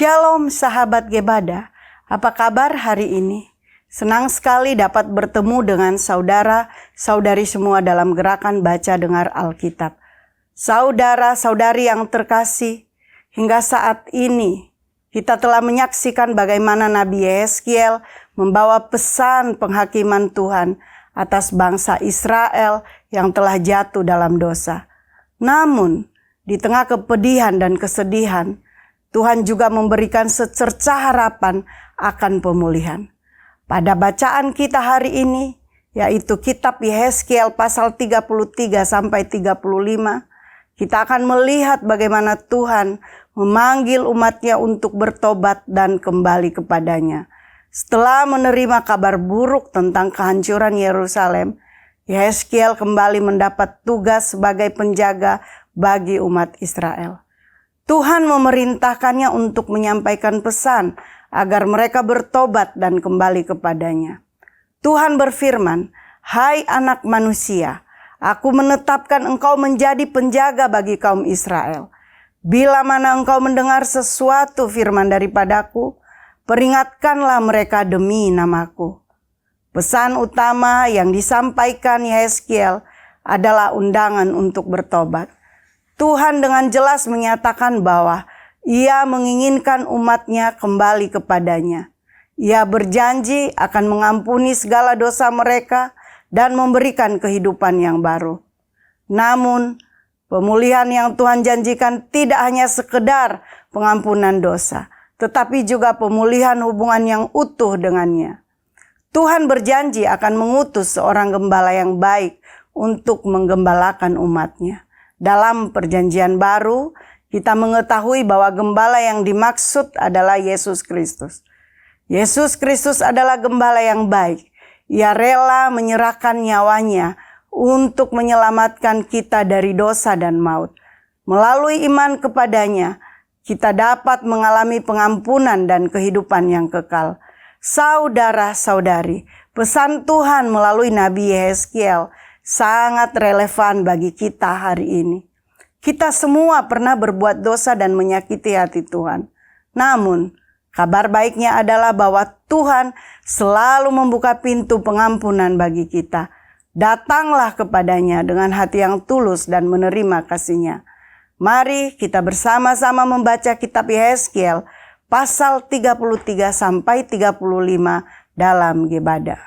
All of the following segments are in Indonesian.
Shalom sahabat Gebada, apa kabar hari ini? Senang sekali dapat bertemu dengan saudara-saudari semua dalam gerakan baca dengar Alkitab. Saudara-saudari yang terkasih, hingga saat ini kita telah menyaksikan bagaimana Nabi Yehezkiel membawa pesan penghakiman Tuhan atas bangsa Israel yang telah jatuh dalam dosa. Namun, di tengah kepedihan dan kesedihan, Tuhan juga memberikan secercah harapan akan pemulihan. Pada bacaan kita hari ini, yaitu kitab Yehezkiel pasal 33 sampai 35, kita akan melihat bagaimana Tuhan memanggil umatnya untuk bertobat dan kembali kepadanya. Setelah menerima kabar buruk tentang kehancuran Yerusalem, Yehezkiel kembali mendapat tugas sebagai penjaga bagi umat Israel. Tuhan memerintahkannya untuk menyampaikan pesan agar mereka bertobat dan kembali kepadanya. Tuhan berfirman, "Hai anak manusia, Aku menetapkan engkau menjadi penjaga bagi kaum Israel. Bila mana engkau mendengar sesuatu firman daripadaku, peringatkanlah mereka demi namaku." Pesan utama yang disampaikan Yehezkiel adalah undangan untuk bertobat. Tuhan dengan jelas menyatakan bahwa Ia menginginkan umatnya kembali kepadanya. Ia berjanji akan mengampuni segala dosa mereka dan memberikan kehidupan yang baru. Namun, pemulihan yang Tuhan janjikan tidak hanya sekedar pengampunan dosa, tetapi juga pemulihan hubungan yang utuh dengannya. Tuhan berjanji akan mengutus seorang gembala yang baik untuk menggembalakan umatnya. Dalam perjanjian baru, kita mengetahui bahwa gembala yang dimaksud adalah Yesus Kristus. Yesus Kristus adalah gembala yang baik. Ia rela menyerahkan nyawanya untuk menyelamatkan kita dari dosa dan maut. Melalui iman kepadanya, kita dapat mengalami pengampunan dan kehidupan yang kekal. Saudara-saudari, pesan Tuhan melalui Nabi Yehezkiel sangat relevan bagi kita hari ini. Kita semua pernah berbuat dosa dan menyakiti hati Tuhan. Namun, kabar baiknya adalah bahwa Tuhan selalu membuka pintu pengampunan bagi kita. Datanglah kepadanya dengan hati yang tulus dan menerima kasih-Nya. Mari kita bersama-sama membaca kitab Yehezkiel pasal 33 sampai 35 dalam Gebada.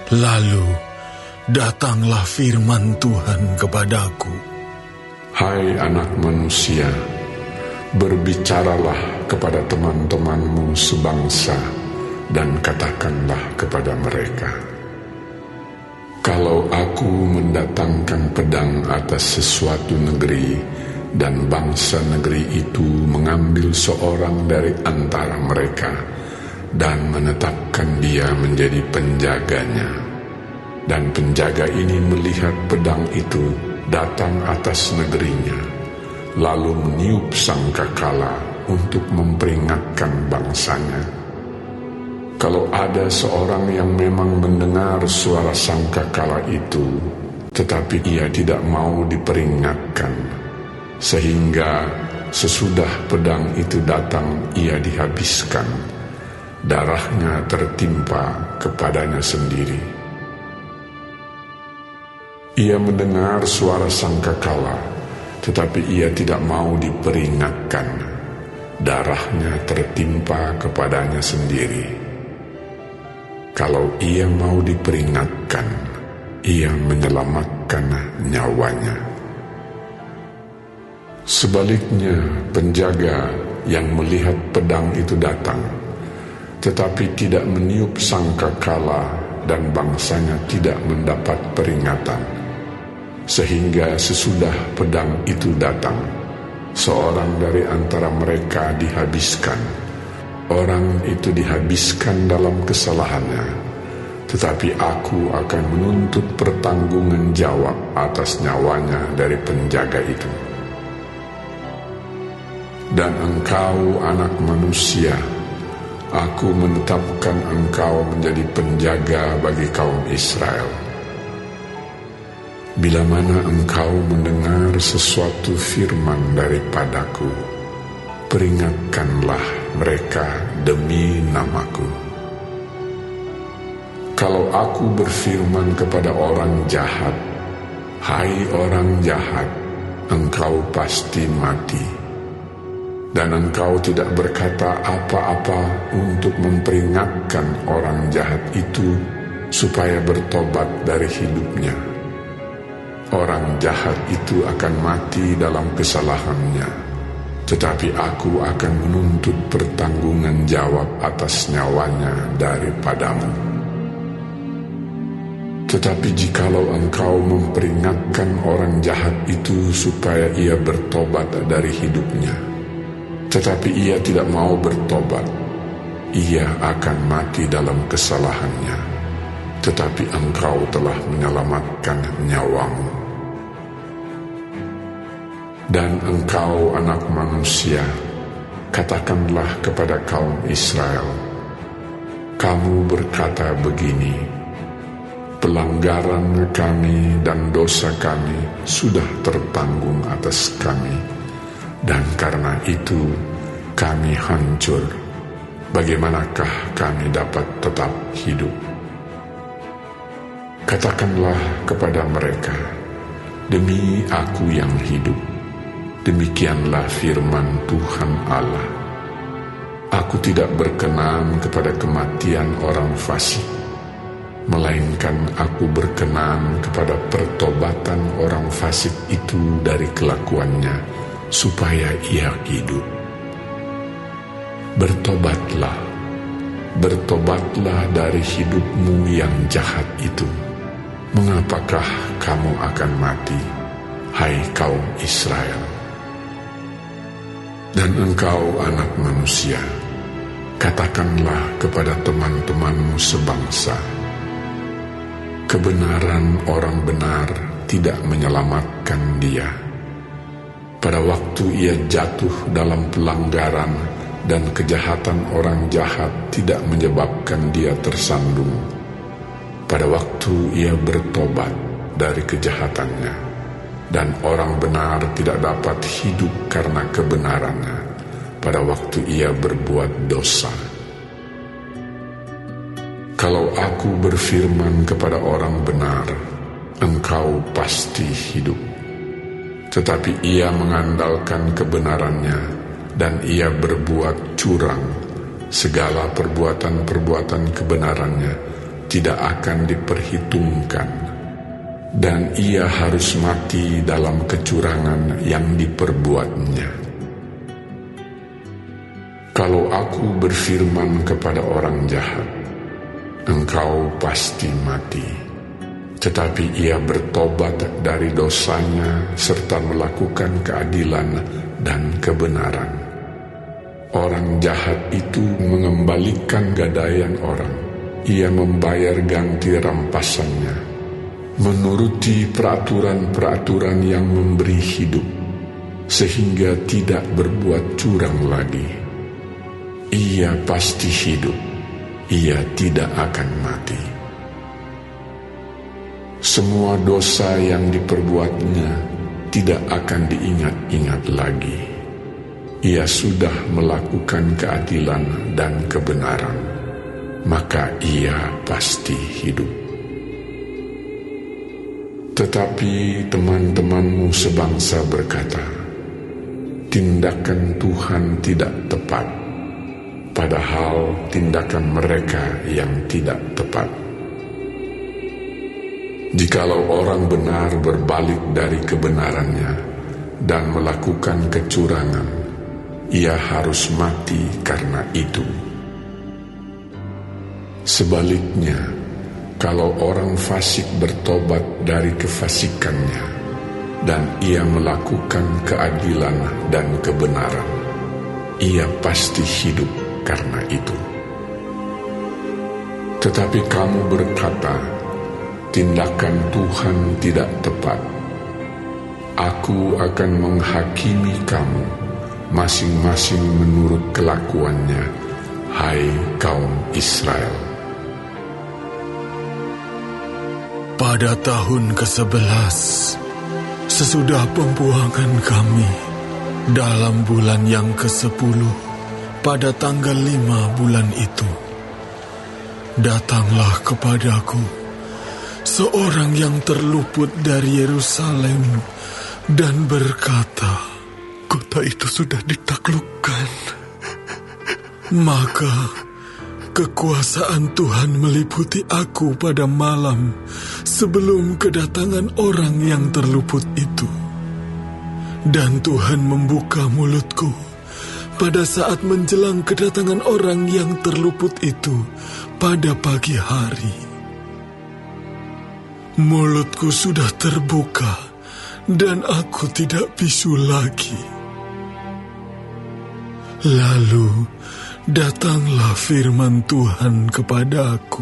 Lalu datanglah firman Tuhan kepadaku. Hai anak manusia, berbicaralah kepada teman-temanmu sebangsa dan katakanlah kepada mereka, kalau aku mendatangkan pedang atas sesuatu negeri dan bangsa negeri itu mengambil seorang dari antara mereka dan menetapkan dia menjadi penjaganya, dan penjaga ini melihat pedang itu datang atas negerinya, lalu meniup sangkakala untuk memperingatkan bangsanya. Kalau ada seorang yang memang mendengar suara sangkakala itu, tetapi ia tidak mau diperingatkan, sehingga sesudah pedang itu datang ia dihabiskan, darahnya tertimpa kepadanya sendiri. Ia mendengar suara sangkakala, tetapi ia tidak mau diperingatkan, darahnya tertimpa kepadanya sendiri. Kalau ia mau diperingatkan, ia menyelamatkan nyawanya. Sebaliknya, penjaga yang melihat pedang itu datang, tetapi tidak meniup sangkakala dan bangsanya tidak mendapat peringatan, sehingga sesudah pedang itu datang, seorang dari antara mereka dihabiskan. Orang itu dihabiskan dalam kesalahannya, tetapi aku akan menuntut pertanggungan jawab atas nyawanya dari penjaga itu. Dan engkau anak manusia, aku menetapkan engkau menjadi penjaga bagi kaum Israel. Bila mana engkau mendengar sesuatu firman daripadaku, peringatkanlah mereka demi namaku. Kalau aku berfirman kepada orang jahat, "Hai orang jahat, engkau pasti mati," dan engkau tidak berkata apa-apa untuk memperingatkan orang jahat itu supaya bertobat dari hidupnya, orang jahat itu akan mati dalam kesalahannya, tetapi aku akan menuntut pertanggungan jawab atas nyawanya daripadamu. Tetapi jikalau engkau memperingatkan orang jahat itu supaya ia bertobat dari hidupnya, tetapi ia tidak mau bertobat, ia akan mati dalam kesalahannya, tetapi engkau telah menyelamatkan nyawamu. Dan engkau, anak manusia, katakanlah kepada kaum Israel, kamu berkata begini, pelanggaran kami dan dosa kami sudah tertanggung atas kami, dan karena itu kami hancur. Bagaimanakah kami dapat tetap hidup? Katakanlah kepada mereka, demi aku yang hidup, demikianlah firman Tuhan Allah, aku tidak berkenan kepada kematian orang fasik, melainkan aku berkenan kepada pertobatan orang fasik itu dari kelakuannya, supaya ia hidup. Bertobatlah, bertobatlah dari hidupmu yang jahat itu. Mengapakah kamu akan mati, hai kaum Israel? Dan engkau, anak manusia, katakanlah kepada teman-temanmu sebangsa, kebenaran orang benar tidak menyelamatkan dia. Pada waktu ia jatuh dalam pelanggaran dan kejahatan orang jahat tidak menyebabkan dia tersandung. Pada waktu ia bertobat dari kejahatannya, dan orang benar tidak dapat hidup karena kebenarannya, pada waktu ia berbuat dosa. Kalau aku berfirman kepada orang benar, engkau pasti hidup, tetapi ia mengandalkan kebenarannya, dan ia berbuat curang, segala perbuatan-perbuatan kebenarannya tidak akan diperhitungkan, dan ia harus mati dalam kecurangan yang diperbuatnya. Kalau aku berfirman kepada orang jahat, engkau pasti mati, tetapi ia bertobat dari dosanya serta melakukan keadilan dan kebenaran, orang jahat itu mengembalikan gadaian orang, ia membayar ganti rampasannya, menuruti peraturan-peraturan yang memberi hidup, sehingga tidak berbuat curang lagi. Ia pasti hidup, ia tidak akan mati. Semua dosa yang diperbuatnya tidak akan diingat-ingat lagi. Ia sudah melakukan keadilan dan kebenaran, maka ia pasti hidup. Tetapi teman-temanmu sebangsa berkata, tindakan Tuhan tidak tepat, padahal tindakan mereka yang tidak tepat. Jikalau orang benar berbalik dari kebenarannya dan melakukan kecurangan, ia harus mati karena itu. Sebaliknya, kalau orang fasik bertobat dari kefasikannya dan ia melakukan keadilan dan kebenaran, ia pasti hidup karena itu. Tetapi kamu berkata, tindakan Tuhan tidak tepat. Aku akan menghakimi kamu masing-masing menurut kelakuannya, hai kaum Israel. Pada tahun ke-11, sesudah pembuangan kami, dalam bulan yang ke-10, pada tanggal 5 bulan itu, datanglah kepadaku seorang yang terluput dari Yerusalem dan berkata, "Kota itu sudah ditaklukkan." Maka kekuasaan Tuhan meliputi aku pada malam sebelum kedatangan orang yang terluput itu. Dan Tuhan membuka mulutku pada saat menjelang kedatangan orang yang terluput itu pada pagi hari. Mulutku sudah terbuka dan aku tidak bisu lagi. Lalu datanglah firman Tuhan kepadaku.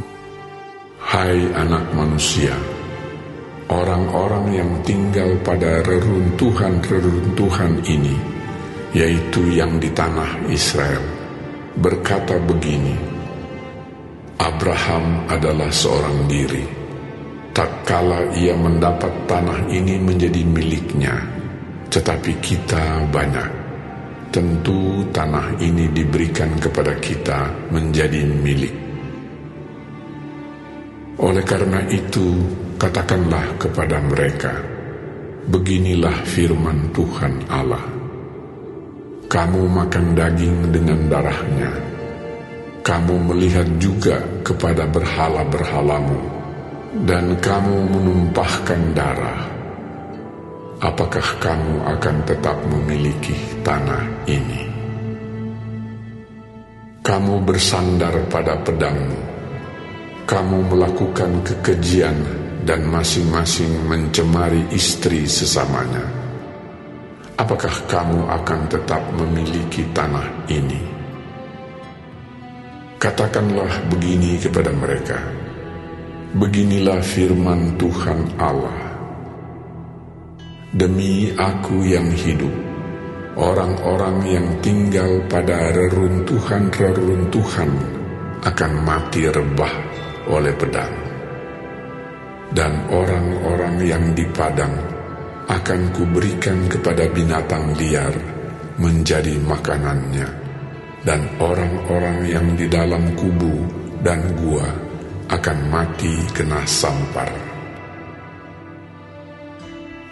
Hai anak manusia, orang-orang yang tinggal pada reruntuhan-reruntuhan ini, yaitu yang di tanah Israel, berkata begini, Abraham adalah seorang diri. Tatkala ia mendapat tanah ini menjadi miliknya, tetapi kita banyak. Tentu tanah ini diberikan kepada kita menjadi milik. Oleh karena itu, katakanlah kepada mereka, beginilah firman Tuhan Allah. Kamu makan daging dengan darahnya. Kamu melihat juga kepada berhala-berhalamu, dan kamu menumpahkan darah. Apakah kamu akan tetap memiliki tanah ini? Kamu bersandar pada pedangmu. Kamu melakukan kekejian dan masing-masing mencemari istri sesamanya. Apakah kamu akan tetap memiliki tanah ini? Katakanlah begini kepada mereka, beginilah firman Tuhan Allah. Demi aku yang hidup, orang-orang yang tinggal pada reruntuhan-reruntuhan akan mati rebah oleh pedang. Dan orang-orang yang di padang akan kuberikan kepada binatang liar menjadi makanannya. Dan orang-orang yang di dalam kubu dan gua akan mati kena sampar.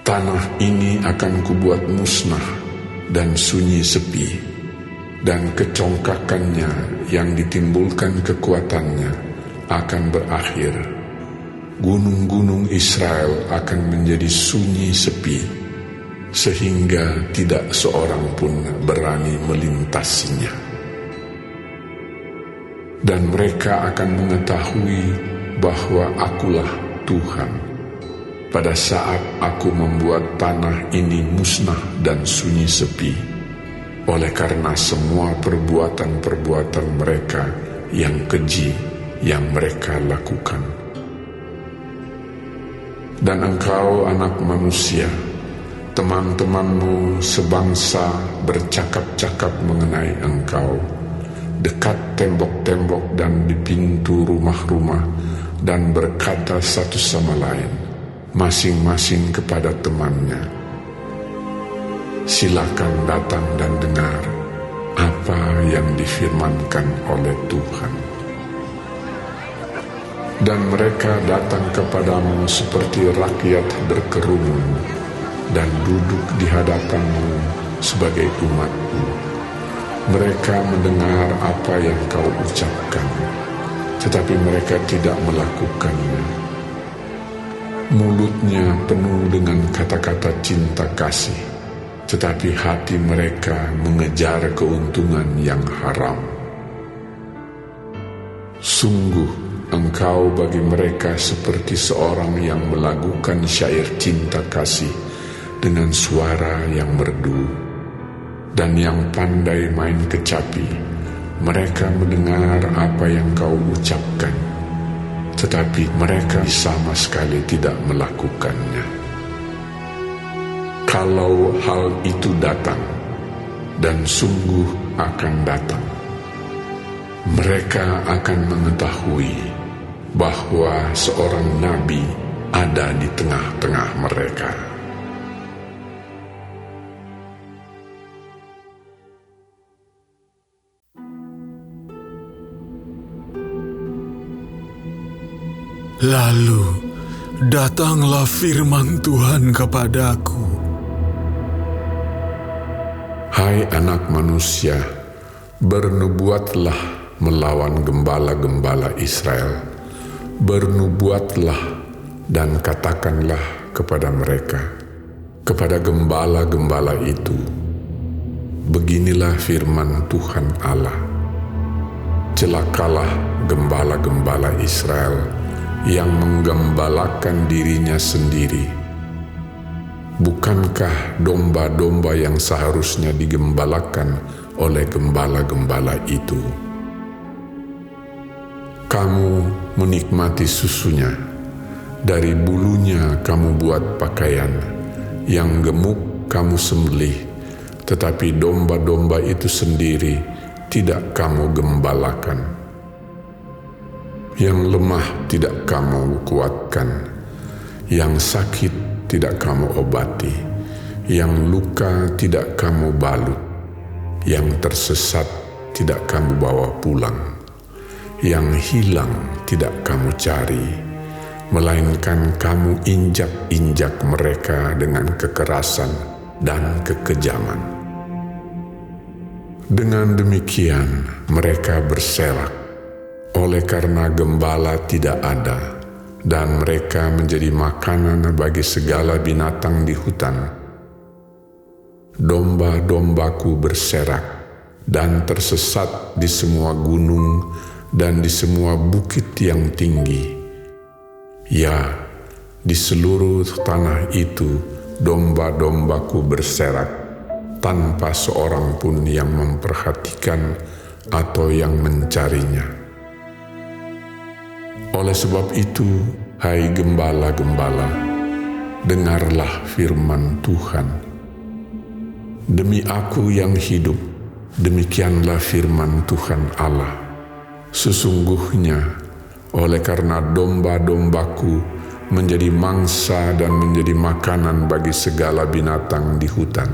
Tanah ini akan kubuat musnah dan sunyi sepi, dan kecongkakannya yang ditimbulkan kekuatannya akan berakhir. Gunung-gunung Israel akan menjadi sunyi sepi, sehingga tidak seorang pun berani melintasinya. Dan mereka akan mengetahui bahwa akulah Tuhan, pada saat aku membuat tanah ini musnah dan sunyi sepi, oleh karena semua perbuatan-perbuatan mereka yang keji yang mereka lakukan. Dan engkau, anak manusia, teman-temanmu sebangsa bercakap-cakap mengenai engkau, dekat tembok-tembok dan di pintu rumah-rumah, dan berkata satu sama lain, masing-masing kepada temannya, silakan datang dan dengar apa yang difirmankan oleh Tuhan. Dan mereka datang kepadamu seperti rakyat berkerumun, dan duduk di hadapanmu sebagai umatmu. Mereka mendengar apa yang kau ucapkan, tetapi mereka tidak melakukannya. Mulutnya penuh dengan kata-kata cinta kasih, tetapi hati mereka mengejar keuntungan yang haram. Sungguh, engkau bagi mereka seperti seorang yang melakukan syair cinta kasih dengan suara yang merdu, dan yang pandai main kecapi. Mereka mendengar apa yang kau ucapkan, tetapi mereka sama sekali tidak melakukannya. Kalau hal itu datang, dan sungguh akan datang, mereka akan mengetahui bahwa seorang nabi ada di tengah-tengah mereka. Lalu datanglah firman Tuhan kepadaku. Hai anak manusia, bernubuatlah melawan gembala-gembala Israel. Bernubuatlah dan katakanlah kepada mereka, kepada gembala-gembala itu, beginilah firman Tuhan Allah. Celakalah gembala-gembala Israel yang menggembalakan dirinya sendiri. Bukankah domba-domba yang seharusnya digembalakan oleh gembala-gembala itu? Kamu menikmati susunya, dari bulunya kamu buat pakaian, yang gemuk kamu sembelih, tetapi domba-domba itu sendiri tidak kamu gembalakan. Yang lemah tidak kamu kuatkan, yang sakit tidak kamu obati, yang luka tidak kamu balut, yang tersesat tidak kamu bawa pulang, yang hilang tidak kamu cari, melainkan kamu injak-injak mereka dengan kekerasan dan kekejaman. Dengan demikian mereka berserak, oleh karena gembala tidak ada, dan mereka menjadi makanan bagi segala binatang di hutan. Domba-dombaku berserak dan tersesat di semua gunung dan di semua bukit yang tinggi. Ya, di seluruh tanah itu domba-dombaku berserak, tanpa seorang pun yang memperhatikan atau yang mencarinya. Oleh sebab itu, hai gembala-gembala, dengarlah firman Tuhan. Demi aku yang hidup, demikianlah firman Tuhan Allah. Sesungguhnya, oleh karena domba-dombaku menjadi mangsa dan menjadi makanan bagi segala binatang di hutan,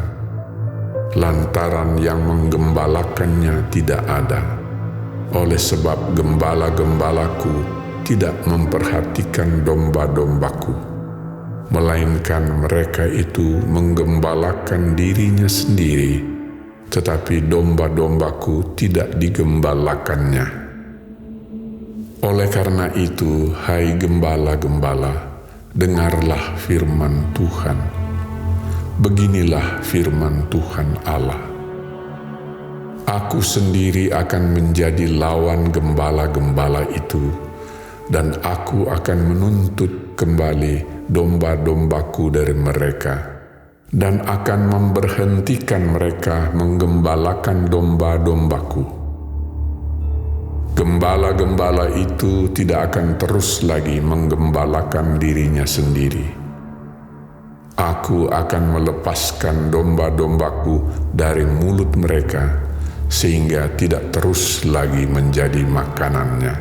lantaran yang menggembalakannya tidak ada. Oleh sebab gembala-gembalaku tidak memperhatikan domba-dombaku, melainkan mereka itu menggembalakan dirinya sendiri, tetapi domba-dombaku tidak digembalakannya. Oleh karena itu, hai gembala-gembala, dengarlah firman Tuhan. Beginilah firman Tuhan Allah. Aku sendiri akan menjadi lawan gembala-gembala itu, dan aku akan menuntut kembali domba-dombaku dari mereka, dan akan memberhentikan mereka menggembalakan domba-dombaku. Gembala-gembala itu tidak akan terus lagi menggembalakan dirinya sendiri. Aku akan melepaskan domba-dombaku dari mulut mereka, sehingga tidak terus lagi menjadi makanannya.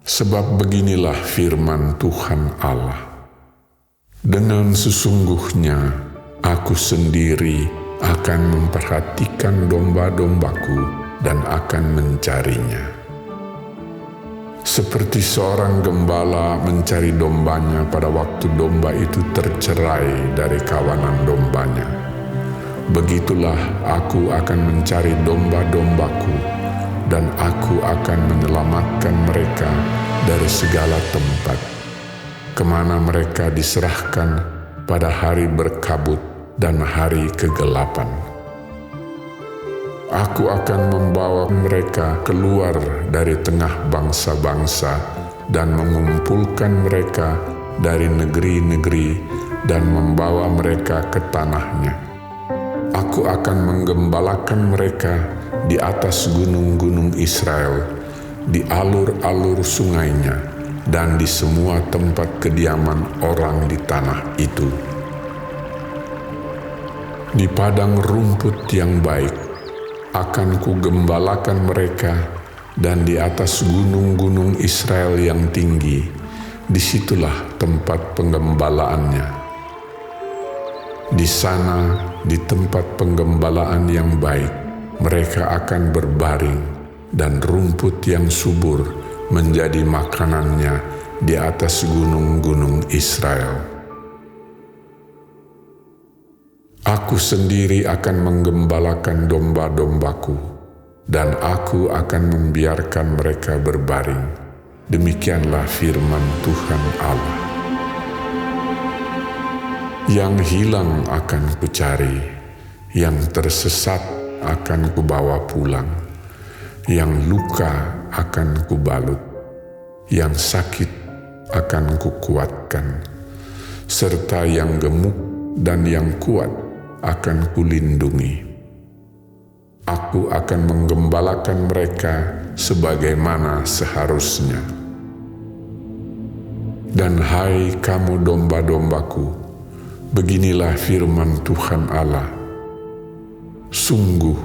Sebab beginilah firman Tuhan Allah. Dengan sesungguhnya aku sendiri akan memperhatikan domba-dombaku dan akan mencarinya. Seperti seorang gembala mencari dombanya pada waktu domba itu tercerai dari kawanan dombanya, begitulah aku akan mencari domba-dombaku, dan aku akan menyelamatkan mereka dari segala tempat, kemana mereka diserahkan pada hari berkabut dan hari kegelapan. Aku akan membawa mereka keluar dari tengah bangsa-bangsa dan mengumpulkan mereka dari negeri-negeri dan membawa mereka ke tanahnya. Aku akan menggembalakan mereka di atas gunung-gunung Israel, di alur-alur sungainya, dan di semua tempat kediaman orang di tanah itu. Di padang rumput yang baik akan kugembalakan mereka, dan di atas gunung-gunung Israel yang tinggi, disitulah tempat penggembalaannya. Di sana, di tempat penggembalaan yang baik, mereka akan berbaring, dan rumput yang subur menjadi makanannya di atas gunung-gunung Israel. Aku sendiri akan menggembalakan domba-dombaku, dan aku akan membiarkan mereka berbaring. Demikianlah firman Tuhan Allah. Yang hilang akan kucari, yang tersesat akan kubawa pulang, yang luka akan kubalut, yang sakit akan kukuatkan, serta yang gemuk dan yang kuat akan kulindungi. Aku akan menggembalakan mereka sebagaimana seharusnya. Dan hai kamu domba-dombaku, beginilah firman Tuhan Allah. Sungguh,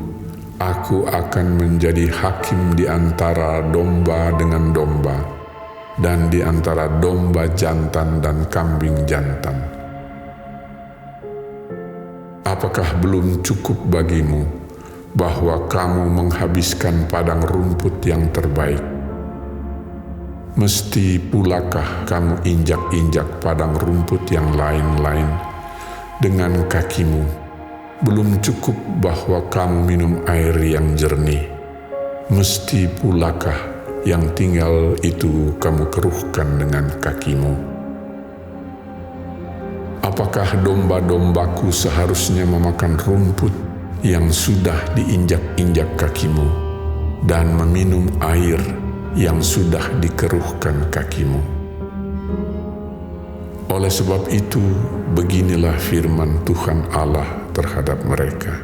aku akan menjadi hakim di antara domba dengan domba, dan di antara domba jantan dan kambing jantan. Apakah belum cukup bagimu bahwa kamu menghabiskan padang rumput yang terbaik? Mesti pulakah kamu injak-injak padang rumput yang lain-lain dengan kakimu? Belum cukup bahwa kamu minum air yang jernih? Mesti pulakah yang tinggal itu kamu keruhkan dengan kakimu? Apakah domba-dombaku seharusnya memakan rumput yang sudah diinjak-injak kakimu, dan meminum air yang sudah dikeruhkan kakimu? Oleh sebab itu, beginilah firman Tuhan Allah terhadap mereka.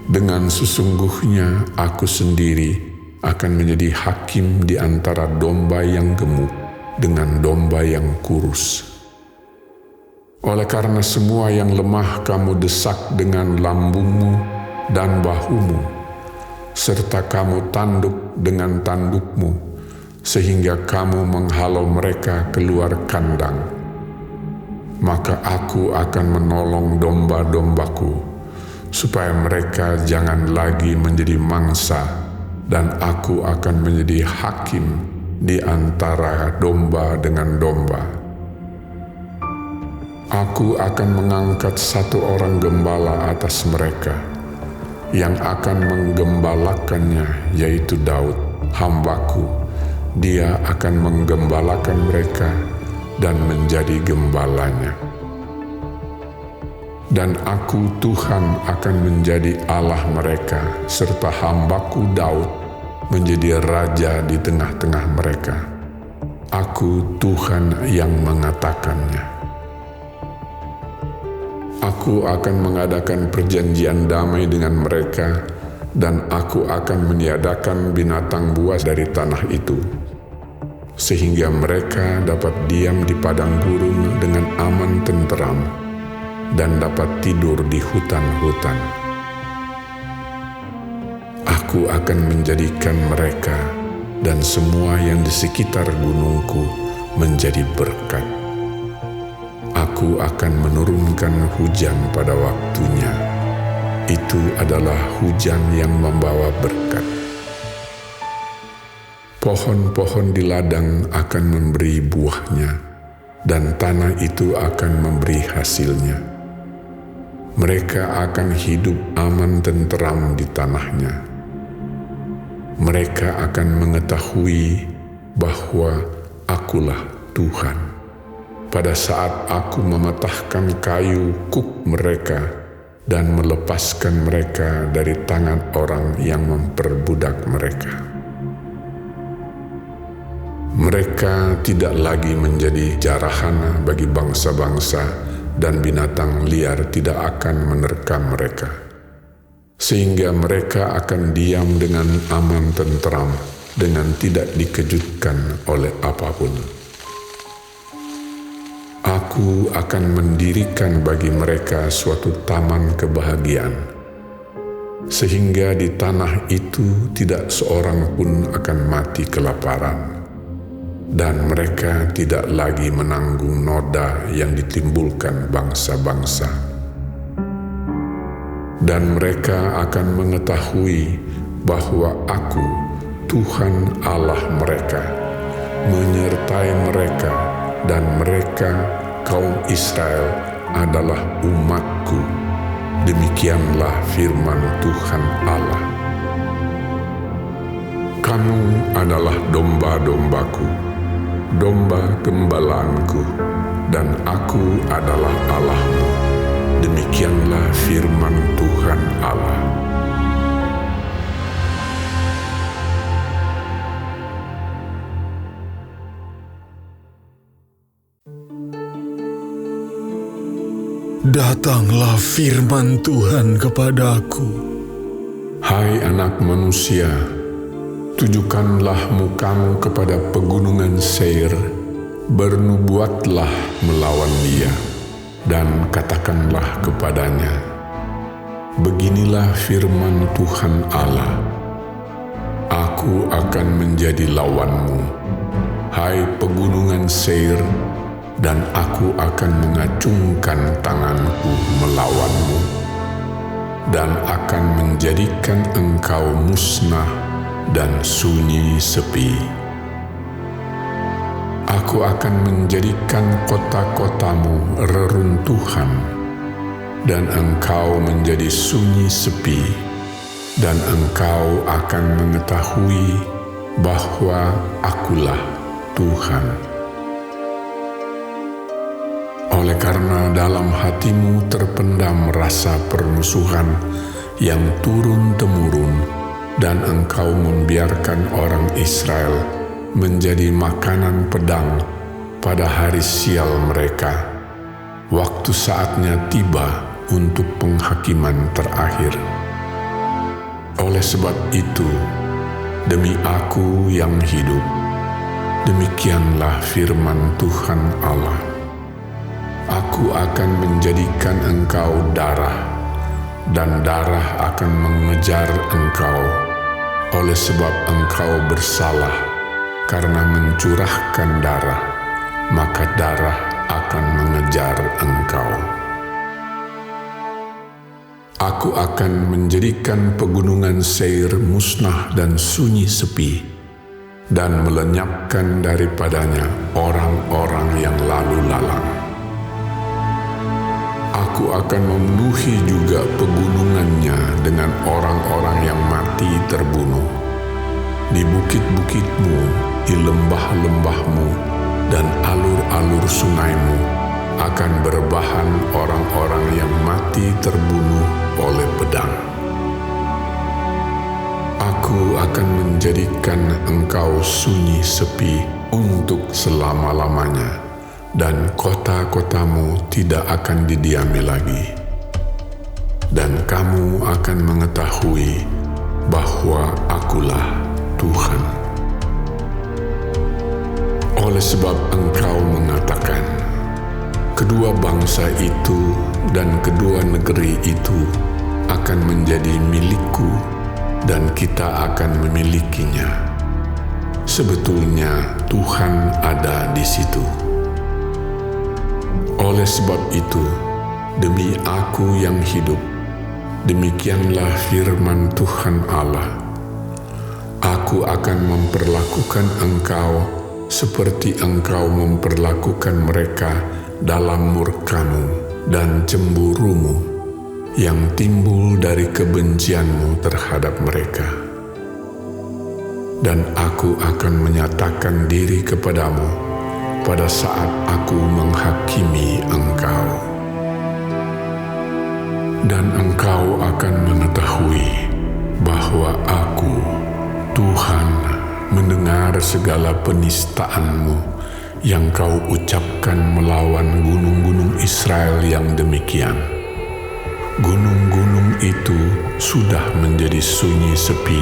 Dengan sesungguhnya aku sendiri akan menjadi hakim di antara domba yang gemuk dengan domba yang kurus. Oleh karena semua yang lemah kamu desak dengan lambungmu dan bahumu, serta kamu tanduk dengan tandukmu, sehingga kamu menghalau mereka keluar kandang, maka aku akan menolong domba-dombaku, supaya mereka jangan lagi menjadi mangsa, dan aku akan menjadi hakim di antara domba dengan domba. Aku akan mengangkat satu orang gembala atas mereka, yang akan menggembalakannya, yaitu Daud, hambaku. Dia akan menggembalakan mereka dan menjadi gembalanya. Dan aku Tuhan akan menjadi Allah mereka, serta hambaku Daud menjadi raja di tengah-tengah mereka. Aku Tuhan yang mengatakannya. Aku akan mengadakan perjanjian damai dengan mereka, dan aku akan meniadakan binatang buas dari tanah itu, sehingga mereka dapat diam di padang gurun dengan aman tenteram, dan dapat tidur di hutan-hutan. Aku akan menjadikan mereka dan semua yang di sekitar gunungku menjadi berkat. Aku akan menurunkan hujan pada waktunya. Itu adalah hujan yang membawa berkat. Pohon-pohon di ladang akan memberi buahnya, dan tanah itu akan memberi hasilnya. Mereka akan hidup aman tenteram di tanahnya. Mereka akan mengetahui bahwa Akulah Tuhan, pada saat aku mematahkan kayu kuk mereka dan melepaskan mereka dari tangan orang yang memperbudak mereka. Mereka tidak lagi menjadi jarahana bagi bangsa-bangsa, dan binatang liar tidak akan menerkam mereka, sehingga mereka akan diam dengan aman tentram, dengan tidak dikejutkan oleh apapun. Aku akan mendirikan bagi mereka suatu taman kebahagiaan, sehingga di tanah itu tidak seorang pun akan mati kelaparan. dan mereka tidak lagi menanggung noda yang ditimbulkan bangsa-bangsa. Dan mereka akan mengetahui bahwa Aku, Tuhan Allah mereka, menyertai mereka, dan mereka, kaum Israel, adalah umat-Ku. Demikianlah firman Tuhan Allah. Kamu adalah domba-dombaku, domba gembalaanku, dan Aku adalah Allahmu. Demikianlah firman Tuhan Allah. Datanglah firman Tuhan kepadaku. Hai anak manusia, tujukanlah mukamu kepada pegunungan Seir, bernubuatlah melawan dia, dan katakanlah kepadanya, beginilah firman Tuhan Allah, Aku akan menjadi lawanmu, hai pegunungan Seir, dan Aku akan mengacungkan tanganku melawanmu, dan akan menjadikan engkau musnah dan sunyi sepi. Aku akan menjadikan kota-kotamu reruntuhan, dan engkau menjadi sunyi sepi, dan engkau akan mengetahui bahwa Akulah Tuhan. Oleh karena dalam hatimu terpendam rasa permusuhan yang turun-temurun, dan engkau membiarkan orang Israel menjadi makanan pedang pada hari sial mereka, waktu saatnya tiba untuk penghakiman terakhir. Oleh sebab itu, demi Aku yang hidup, demikianlah firman Tuhan Allah, Aku akan menjadikan engkau darah, dan darah akan mengejar engkau, oleh sebab engkau bersalah karena mencurahkan darah, maka darah akan mengejar engkau. Aku akan menjadikan pegunungan Seir musnah dan sunyi sepi, dan melenyapkan daripadanya orang-orang yang lalu lalang. Aku akan memenuhi juga pegunungannya dengan orang-orang yang mati terbunuh. Di bukit-bukitmu, di lembah-lembahmu, dan alur-alur sungaimu akan berbahan orang-orang yang mati terbunuh oleh pedang. Aku akan menjadikan engkau sunyi sepi untuk selama-lamanya, dan kota-kotamu tidak akan didiami lagi. Dan kamu akan mengetahui bahwa Akulah Tuhan. Oleh sebab engkau mengatakan, kedua bangsa itu dan kedua negeri itu akan menjadi milikku, dan kita akan memilikinya. Sebetulnya Tuhan ada di situ. Oleh sebab itu, demi Aku yang hidup, demikianlah firman Tuhan Allah, Aku akan memperlakukan engkau seperti engkau memperlakukan mereka dalam murkamu dan cemburumu yang timbul dari kebencianmu terhadap mereka. Dan Aku akan menyatakan diri kepadamu pada saat Aku menghakimi engkau. Dan engkau akan mengetahui bahwa Aku, Tuhan, mendengar segala penistaanmu yang kau ucapkan melawan gunung-gunung Israel yang demikian. Gunung-gunung itu sudah menjadi sunyi sepi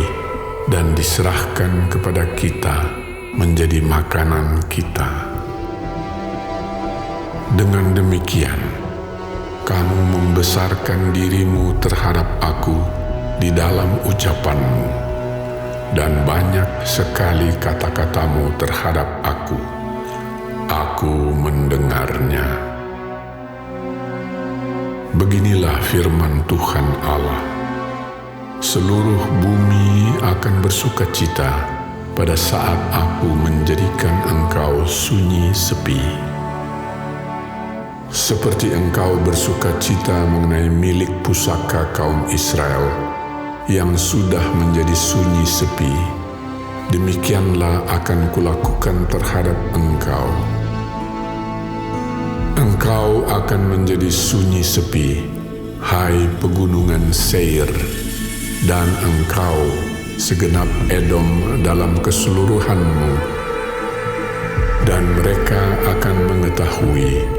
dan diserahkan kepada kita menjadi makanan kita. Dengan demikian, kamu membesarkan dirimu terhadap Aku di dalam ucapanmu, dan banyak sekali kata-katamu terhadap aku. Aku mendengarnya. Beginilah firman Tuhan Allah. Seluruh bumi akan bersukacita pada saat aku menjadikan engkau sunyi sepi. Seperti engkau bersukacita mengenai milik pusaka kaum Israel yang sudah menjadi sunyi sepi, demikianlah akan kulakukan terhadap engkau. Engkau akan menjadi sunyi sepi, hai pegunungan Seir, dan engkau segenap Edom dalam keseluruhanmu, dan mereka akan mengetahui